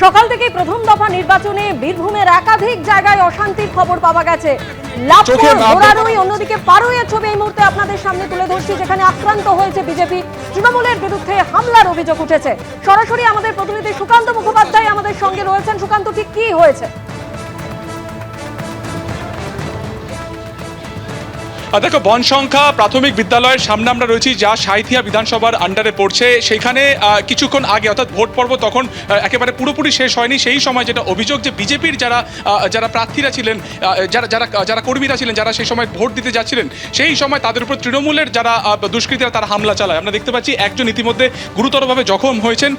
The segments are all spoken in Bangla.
সকাল থেকেই প্রথম দফা নির্বাচনে বীরভূমের একাধিক জায়গায় অশান্তির খবর পাওয়া গেছে। লাভপুর ঘোড়ারই অন্যদিকে পারুইয়ের ছবি এই মুহূর্তে আপনাদের সামনে তুলে ধরছি, যেখানে আক্রান্ত হয়েছে বিজেপি। তৃণমূলের বিরুদ্ধে হামলার অভিযোগ উঠেছে। সরাসরি আমাদের প্রতিনিধি সুকান্ত মুখোপাধ্যায় আমাদের সঙ্গে রয়েছেন। সুকান্ত, ঠিক কি হয়েছে? দেখো, বনসংখ্যা প্রাথমিক বিদ্যালয়ের সামনে আমরা রয়েছি, যা সাঁইথিয়া বিধানসভার আন্ডারে পড়ছে। সেখানে কিছুক্ষণ আগে অর্থাৎ ভোট পর্ব তখন একেবারে পুরোপুরি শেষ হয়নি। সেই সময় যেটা অভিযোগ যে বিজেপির যারা প্রার্থীরা ছিলেন, যারা কর্মীরা ছিলেন, যারা সেই সময় ভোট দিতে যাচ্ছিলেন, সেই সময় তাদের উপর তৃণমূলের যারা দুষ্কৃতীরা তারা হামলা চালায়। আমরা দেখতে পাচ্ছি একজন ইতিমধ্যে গুরুতরভাবে জখম হয়েছেন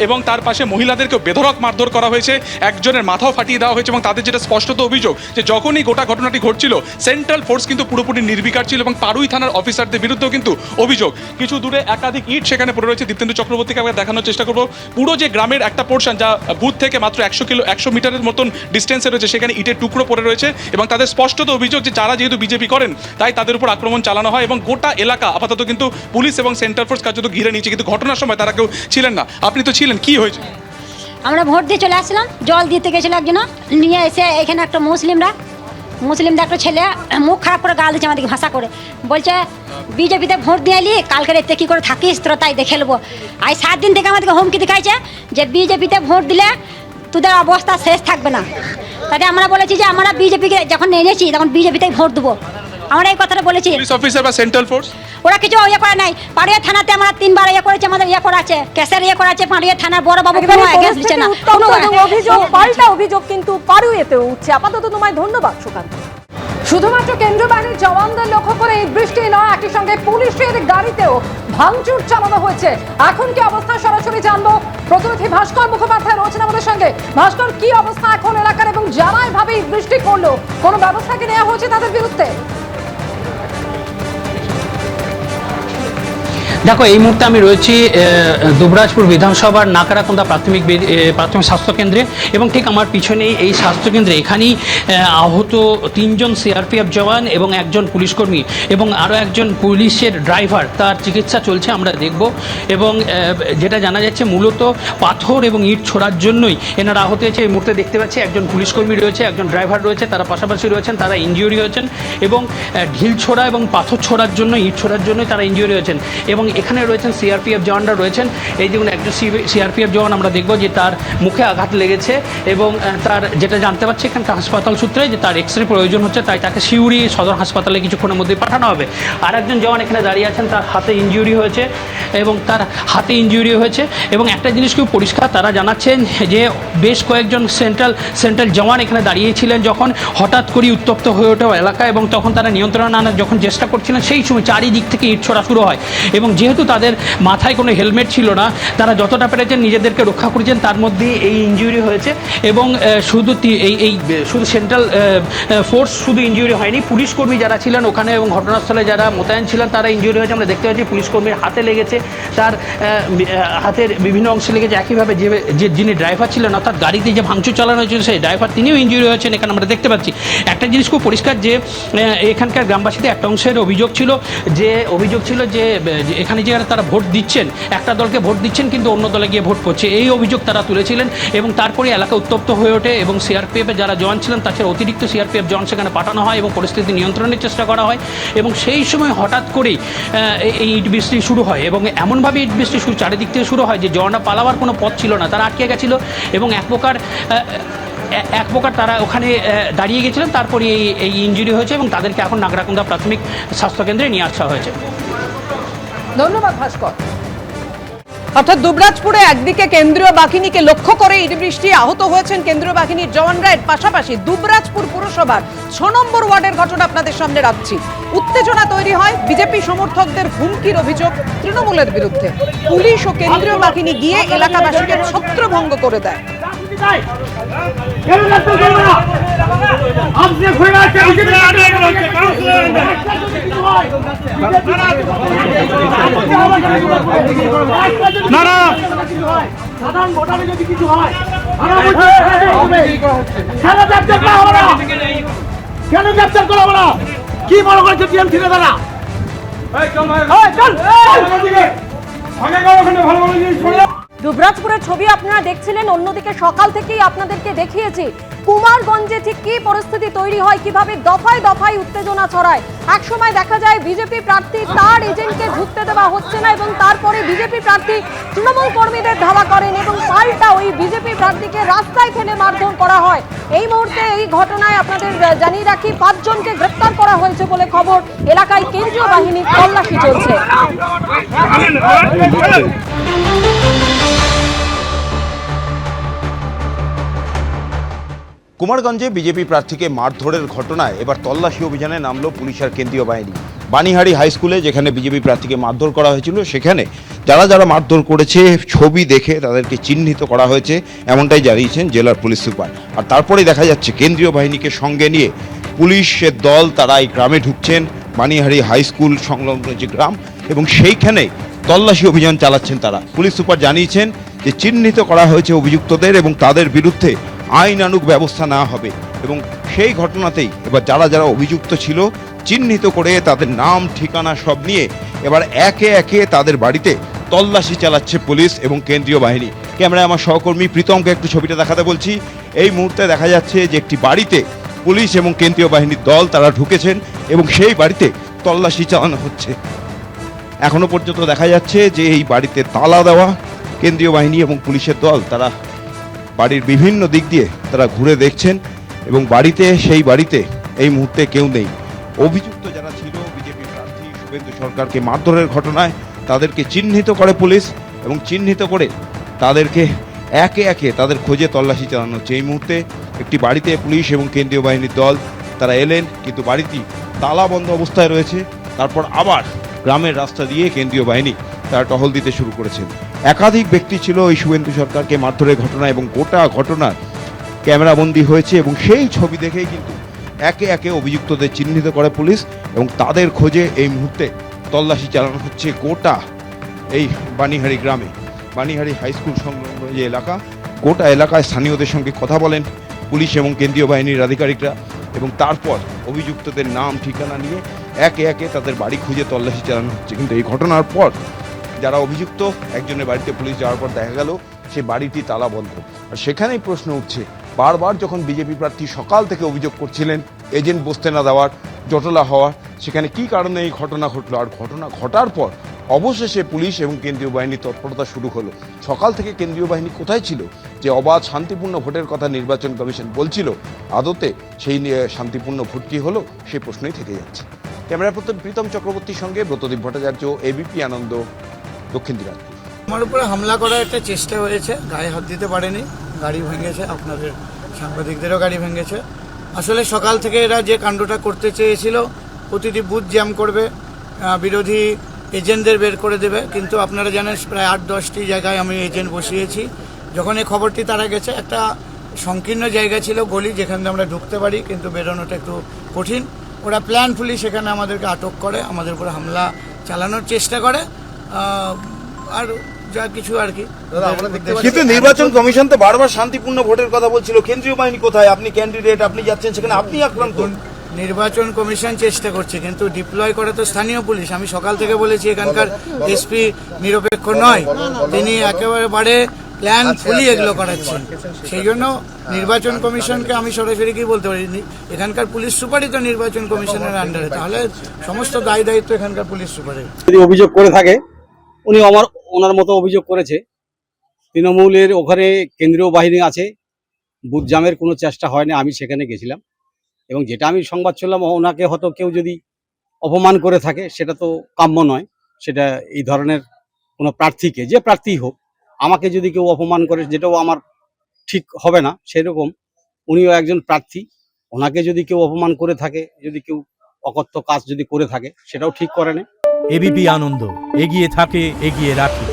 এবং তার পাশে মহিলাদেরকেও বেধড়ক মারধর করা হয়েছে। একজনের মাথাও ফাটিয়ে দেওয়া হয়েছে এবং তাদের যেটা স্পষ্টত অভিযোগ যে যখনই গোটা ঘটনাটি ঘটছিল, সেন্ট্রাল ফোর্স কিন্তু পুরোপুরি নির্বিকার ছিল এবং পারুই থানার অফিসারদের বিরুদ্ধেও কিন্তু অভিযোগ। কিছু দূরে একাধিক ইট সেখানে পড়ে রয়েছে। দীপ্তেন্দু চক্রবর্তীকে আমরা দেখানোর চেষ্টা করবো পুরো যে গ্রামের একটা পোর্শন, যা বুথ থেকে মাত্র 100 মিটারের মতন ডিস্টেন্সে রয়েছে, সেখানে ইটের টুকরো পড়ে রয়েছে এবং তাদের স্পষ্টত অভিযোগ যে যারা যেহেতু বিজেপি করেন তাই তাদের উপর আক্রমণ চালানো হয় এবং গোটা এলাকা আপাতত কিন্তু পুলিশ এবং সেন্ট্রাল ফোর্স কার্যত ঘিরে নিয়েছে, কিন্তু ঘটনার সময় তারা কেউ ছিলেন না। আপনি তো ছিলেন, কি হয়েছে? আমরা ভোট দিয়ে চলে আসছিলাম, জল দিতে গেছিল একজন, নিয়ে এসে এখানে একটা মুসলিমদের একটা ছেলে মুখ খারাপ করে গাল দিচ্ছে আমাদেরকে ভাষা করে, বলছে বিজেপিতে ভোট দিয়ে এলি, কালকে এতে কী করে থাকিস তোরা তাই দেখে নেবো। আজ 7 দিন থেকে আমাদেরকে হুমকি দেখাইছে যে বিজেপিতে ভোট দিলে তোদের অবস্থা শেষ থাকবে না। তাতে আমরা বলেছি যে আমরা বিজেপিকে যখন এনেছি তখন বিজেপিতেই ভোট দেবো, আমরা এই কথাটা বলেছি। পুলিশ অফিসার বা সেন্ট্রাল ফোর্স ওরা কিছু ইয়ে করে নাই। পাড়িয়া থানাতে আমরা 3বার ইয়ে করেছি, আমাদের ইয়ে করা আছে, কেসের ইয়ে করা আছে। পাড়িয়া থানার বড় বাবু কোনো এগেন্স্ট দিচ্ছে না, কোনো অভিযোগ পাল্টা অভিযোগ কিন্তু পারুইয়েতেও উঠছে। আপাতত তোমায় ধন্যবাদ সুকান্ত। শুধুমাত্র কেন্দ্রীয় বাহিনীর জওয়ানদের লক্ষ্য করে এই বৃষ্টি নয়, একই সঙ্গে পুলিশের গাড়িতেও ভাঙচুর চালানো হয়েছে। এখন কি অবস্থা সরাসরি জানবো, প্রতিনিধি ভাস্কর মুখোপাধ্যায় রয়েছেন আমাদের সঙ্গে। ভাস্কর, কি অবস্থা এখন এলাকার এবং যারা এভাবে বৃষ্টি করলো, কোনো ব্যবস্থা কি নেওয়া হয়েছে তাদের বিরুদ্ধে? দেখো, এই মুহূর্তে আমি রয়েছি দুবরাজপুর বিধানসভার নাকারাকুন্দা প্রাথমিক স্বাস্থ্যকেন্দ্রে এবং ঠিক আমার পিছনেই এই স্বাস্থ্যকেন্দ্রে এখানেই আহত 3 জন সিআরপিএফ জওয়ান এবং একজন পুলিশকর্মী এবং আরও একজন পুলিশের ড্রাইভার, তার চিকিৎসা চলছে আমরা দেখব। এবং যেটা জানা যাচ্ছে মূলত পাথর এবং ইট ছোড়ার জন্যই এনারা আহত হয়েছে। এই মুহূর্তে দেখতে পাচ্ছি একজন পুলিশকর্মী রয়েছে, একজন ড্রাইভার রয়েছে, তারা পাশাপাশি রয়েছেন, তারা ইনজিউরি হয়েছেন এবং ঢিল ছোড়া এবং পাথর ছোড়ার জন্য, ইট ছোড়ার জন্যই তারা ইনজিউরি হয়েছেন। এবং এখানে রয়েছেন সিআরপিএফ জওয়ানরা রয়েছেন। এই দেখুন, একজন সিআরপিএফ জওয়ান আমরা দেখব যে তার মুখে আঘাত লেগেছে এবং তার যেটা জানতে পারছি এখানকার হাসপাতাল সূত্রে যে তার এক্সরে প্রয়োজন হচ্ছে, তাই তাকে সিউড়ি সদর হাসপাতালে কিছুক্ষণের মধ্যে পাঠানো হবে। আর একজন জওয়ান এখানে দাঁড়িয়ে আছেন, তার হাতে ইনজিউরি হয়েছে এবং একটা জিনিস খুব পরিষ্কার, তারা জানাচ্ছেন যে বেশ কয়েকজন সেন্ট্রাল জওয়ান এখানে দাঁড়িয়েছিলেন যখন হঠাৎ করে উত্তপ্ত হয়ে ওঠে এলাকা এবং তখন তারা নিয়ন্ত্রণ আনার যখন চেষ্টা করছিলেন, সেই সময় চারিদিক থেকে ইট ছোড়া শুরু হয় এবং যেহেতু তাদের মাথায় কোনো হেলমেট ছিল না, তারা যতটা পেরেছেন নিজেদেরকে রক্ষা করেছেন, তার মধ্যে এই ইনজিউরি হয়েছে। এবং শুধু সেন্ট্রাল ফোর্স শুধু ইনজিউরি হয়নি, পুলিশকর্মী যারা ছিলেন ওখানে এবং ঘটনাস্থলে যারা মোতায়েন ছিলেন তারা ইনজিউরি হয়েছে। আমরা দেখতে পাচ্ছি পুলিশকর্মীর হাতে লেগেছে, তার হাতের বিভিন্ন অংশে লেগেছে। একইভাবে যিনি ড্রাইভার ছিলেন, অর্থাৎ গাড়িতে যে ভাঙচুর চালানো হয়েছিল সেই ড্রাইভার, তিনিও ইনজিউরি হয়েছেন এখানে আমরা দেখতে পাচ্ছি। একটা জিনিস খুব পরিষ্কার যে এখানকার গ্রামবাসীদের একটা অংশের অভিযোগ ছিল যে এখানে যে তারা ভোট দিচ্ছেন, একটা দলকে ভোট দিচ্ছেন কিন্তু অন্য দলে গিয়ে ভোট করছে, এই অভিযোগ তারা তুলেছিলেন। এবং তারপরে এলাকা উত্তপ্ত হয়ে ওঠে এবং সিআরপিএফের যারা জওয়ান ছিলেন তাছাড়া অতিরিক্ত সিআরপিএফ জওয়ান সেখানে পাঠানো হয় এবং পরিস্থিতি নিয়ন্ত্রণের চেষ্টা করা হয়। এবং সেই সময় হঠাৎ করেই এই ইট বৃষ্টি শুরু হয় এবং এমনভাবে ইট বৃষ্টি চারিদিক থেকে শুরু হয় যে জওয়ানরা পালাবার কোনো পথ ছিল না, তারা আটকে গেছিল এবং এক প্রকার তারা ওখানে দাঁড়িয়ে গেছিলেন। তারপরে এই ইনজুরি হয়েছে এবং তাদেরকে এখন নাগরাকুন্দা প্রাথমিক স্বাস্থ্যকেন্দ্রে নিয়ে আসা হয়েছে। ধন্যবাদ ভাস্কর। অর্থাৎ দুবরাজপুরে একদিকে কেন্দ্রীয় বাহিনীকে লক্ষ্য করে ইট বৃষ্টি আহত হয়েছেন কেন্দ্রীয় বাহিনীর জওয়ানরা, এর পাশাপাশি দুবরাজপুর পুরসভার 6 নম্বর ওয়ার্ডের ঘটনা আপনাদের সামনে রাখছি। উত্তেজনা তৈরি হয়, বিজেপি সমর্থকদের হুমকির অভিযোগ তৃণমূলের বিরুদ্ধে। পুলিশ ও কেন্দ্রীয় বাহিনী গিয়ে এলাকাবাসীকে ছত্রভঙ্গ করে দেয়। সাধারণ ভোটারে যদি কিছু হয় কেন গ্রেপ্তার করা হবে না? কি মনে করেছে টিএমসি নেতারা? দুবরাজপুরের ছবি আপনারা দেখছিলেন, অন্যদিকে সকাল থেকেই আপনাদেরকে দেখিয়েছি কুমারগঞ্জে ঠিক কি পরিস্থিতি তৈরি হয়, কিভাবে দফায় দফায় উত্তেজনা ছড়ায়। একসময় দেখা যায় বিজেপি প্রার্থী তার এজেন্টকে ঢুকতে দেওয়া হচ্ছে না এবং তারপরে বিজেপি প্রার্থী তৃণমূল কর্মীদের ধাওয়া করেন এবং পাল্টা ওই বিজেপি প্রার্থীকে রাস্তায় ফেলে মারধর করা হয়। এই মুহূর্তে এই ঘটনায় আপনাদের জানিয়ে রাখি 5 জনকে গ্রেপ্তার করা হয়েছে বলে খবর। এলাকায় কেন্দ্রীয় বাহিনীর তল্লাশি চলছে। কুমারগঞ্জে বিজেপি প্রার্থীকে মারধরের ঘটনায় এবার তল্লাশি অভিযানে নামলো পুলিশ আর কেন্দ্রীয় বাহিনী। বানিহারি হাই স্কুলে যেখানে বিজেপি প্রার্থীকে মারধর করা হয়েছিল, সেখানে যারা যারা মারধর করেছে ছবি দেখে তাদেরকে চিহ্নিত করা হয়েছে, এমনটাই জানিয়েছেন জেলার পুলিশ সুপার। আর তারপরেই দেখা যাচ্ছে কেন্দ্রীয় বাহিনীকে সঙ্গে নিয়ে পুলিশের দল তারা এই গ্রামে ঢুকছেন, বানিহারি হাই স্কুল সংলগ্ন যে গ্রাম, এবং সেইখানে তল্লাশি অভিযান চালাচ্ছেন তারা। পুলিশ সুপার জানিয়েছেন যে চিহ্নিত করা হয়েছে অভিযুক্তদের এবং তাদের বিরুদ্ধে আইনানুগ ব্যবস্থা নেওয়া হবে। এবং সেই ঘটনাতেই এবার যারা যারা অভিযুক্ত ছিল চিহ্নিত করে তাদের নাম ঠিকানা সব নিয়ে এবার একে একে তাদের বাড়িতে তল্লাশি চালাচ্ছে পুলিশ এবং কেন্দ্রীয় বাহিনী। ক্যামেরায় আমার সহকর্মী প্রীতমকে একটু ছবিটা দেখাতে বলছি। এই মুহূর্তে দেখা যাচ্ছে যে একটি বাড়িতে পুলিশ এবং কেন্দ্রীয় বাহিনীর দল তারা ঢুকেছেন এবং সেই বাড়িতে তল্লাশি চালানো হচ্ছে। এখনো পর্যন্ত দেখা যাচ্ছে যে এই বাড়িতে তালা দেওয়া, কেন্দ্রীয় বাহিনী এবং পুলিশের দল তারা বাড়ির বিভিন্ন দিক দিয়ে তারা ঘুরে দেখছেন এবং সেই বাড়িতে এই মুহূর্তে কেউ নেই। অভিযুক্ত যারা ছিল বিজেপি প্রার্থী শুভেন্দু সরকারকে মারধরের ঘটনায় তাদেরকে চিহ্নিত করে পুলিশ এবং চিহ্নিত করে তাদেরকে একে একে তাদের খোঁজে তল্লাশি চালানো হচ্ছে। এই মুহূর্তে একটি বাড়িতে পুলিশ এবং কেন্দ্রীয় বাহিনীর দল তারা এলেন, কিন্তু বাড়িটি তালা বন্ধ অবস্থায় রয়েছে। তারপর আবার গ্রামের রাস্তা দিয়ে কেন্দ্রীয় বাহিনী তারা টহল দিতে শুরু করেছেন। একাধিক ব্যক্তি ছিল এই শুভেন্দু সরকারকে মারধরের ঘটনা এবং গোটা ঘটনা ক্যামেরাবন্দি হয়েছে এবং সেই ছবি দেখেই কিন্তু একে একে অভিযুক্তদের চিহ্নিত করে পুলিশ এবং তাদের খোঁজে এই মুহূর্তে তল্লাশি চালানো হচ্ছে গোটা এই বানিহারি গ্রামে। বানিহারি হাই স্কুল সংলগ্ন যে এলাকা, গোটা এলাকায় স্থানীয়দের সঙ্গে কথা বলেন পুলিশ এবং কেন্দ্রীয় বাহিনীর আধিকারিকরা এবং তারপর অভিযুক্তদের নাম ঠিকানা নিয়ে একে একে তাদের বাড়ি খুঁজে তল্লাশি চালানো হচ্ছে। কিন্তু এই ঘটনার পর যারা অভিযুক্ত, একজনের বাড়িতে পুলিশ যাওয়ার পর দেখা গেল সে বাড়িটি তালা বন্ধ। আর সেখানেই প্রশ্ন উঠছে, বারবার যখন বিজেপি প্রার্থী সকাল থেকে অভিযোগ করছিলেন এজেন্ট বসতে না দেওয়ার, জটলা হওয়ার, সেখানে কি কারণে এই ঘটনা ঘটলো? আর ঘটনা ঘটার পর অবশেষে পুলিশ এবং কেন্দ্রীয় বাহিনীর তৎপরতা শুরু হলো। সকাল থেকে কেন্দ্রীয় বাহিনী কোথায় ছিল? যে অবাধ শান্তিপূর্ণ ভোটের কথা নির্বাচন কমিশন বলছিল, আদতে সেই শান্তিপূর্ণ ভোট কি হলো সেই প্রশ্নই থেকে যাচ্ছে। ক্যামেরা প্রতিনিধি প্রীতম চক্রবর্তীর সঙ্গে ব্রতদীপ ভট্টাচার্য, এবিপি আনন্দ, দক্ষিণ দিনাজপুর। আমার উপরে হামলা করার একটা চেষ্টা হয়েছে, গায়ে হাত দিতে পারেনি, গাড়ি ভেঙেছে, আপনাদের সাংবাদিকদেরও গাড়ি ভেঙেছে। আসলে সকাল থেকে এরা যে কাণ্ডটা করতে চেয়েছিল, প্রতিটি বুথ জ্যাম করবে, বিরোধী এজেন্টদের বের করে দেবে, কিন্তু আপনারা জানেন প্রায় 8-10টি জায়গায় আমি এজেন্ট বসিয়েছি। যখন এই খবরটি তারা গেছে, একটা সংকীর্ণ জায়গা ছিল, গলি, যেখান দিয়ে আমরা ঢুকতে পারি কিন্তু বেরোনোটা একটু কঠিন। ওরা প্ল্যানফুলি সেখানে আমাদেরকে আটক করে, আমাদের উপরে হামলা চালানোর চেষ্টা করে, আর যা কিছু আর কি। কিন্তু নির্বাচন কমিশন তো বারবার শান্তিপূর্ণ ভোটের কথা বলছিল, কেন্দ্রীয় বাহিনী কোথায়? আপনি ক্যান্ডিডেট, আপনি যাচ্ছেন সেখানে, আপনি আক্রান্ত। নির্বাচন কমিশন চেষ্টা করছে কিন্তু ডিপ্লয় করে তো স্থানীয় পুলিশ। আমি সকাল থেকে বলেছি এখানকার এসপি নিরপেক্ষ নয়, তিনি একেবারে প্ল্যান ফুলি এগুলো করাচ্ছেন। সেই জন্য নির্বাচন কমিশনকে আমি সরাসরি কি বলতে পারি, এখানকার পুলিশ সুপারই তো নির্বাচন কমিশনের আন্ডারে, তাহলে সমস্ত দায় দায়িত্ব এখানকার পুলিশ সুপারের। যদি অভিযোগ করে থাকে, উনি ওনার মতো অভিযোগ করেছে। তৃণমূলের ওখানে কেন্দ্রীয় বাহিনী আছে, বুথ জামের কোনো চেষ্টা হয়নি, আমি সেখানে গেছিলাম এবং যেটা আমি সংবাদ শুনলাম, ওনাকে হয়তো কেউ যদি অপমান করে থাকে সেটা তো কাম্য নয়। সেটা এই ধরনের কোনো প্রার্থীকে, যে প্রার্থী হোক, আমাকে যদি কেউ অপমান করে, যেটাও আমার ঠিক হবে না, সেরকম উনিও একজন প্রার্থী, ওনাকে যদি কেউ অপমান করে থাকে, যদি কেউ অকথ্য কাজ যদি করে থাকে, সেটাও ঠিক করে না। এবিপি আনন্দ, এগিয়ে থাকে, এগিয়ে রাখে।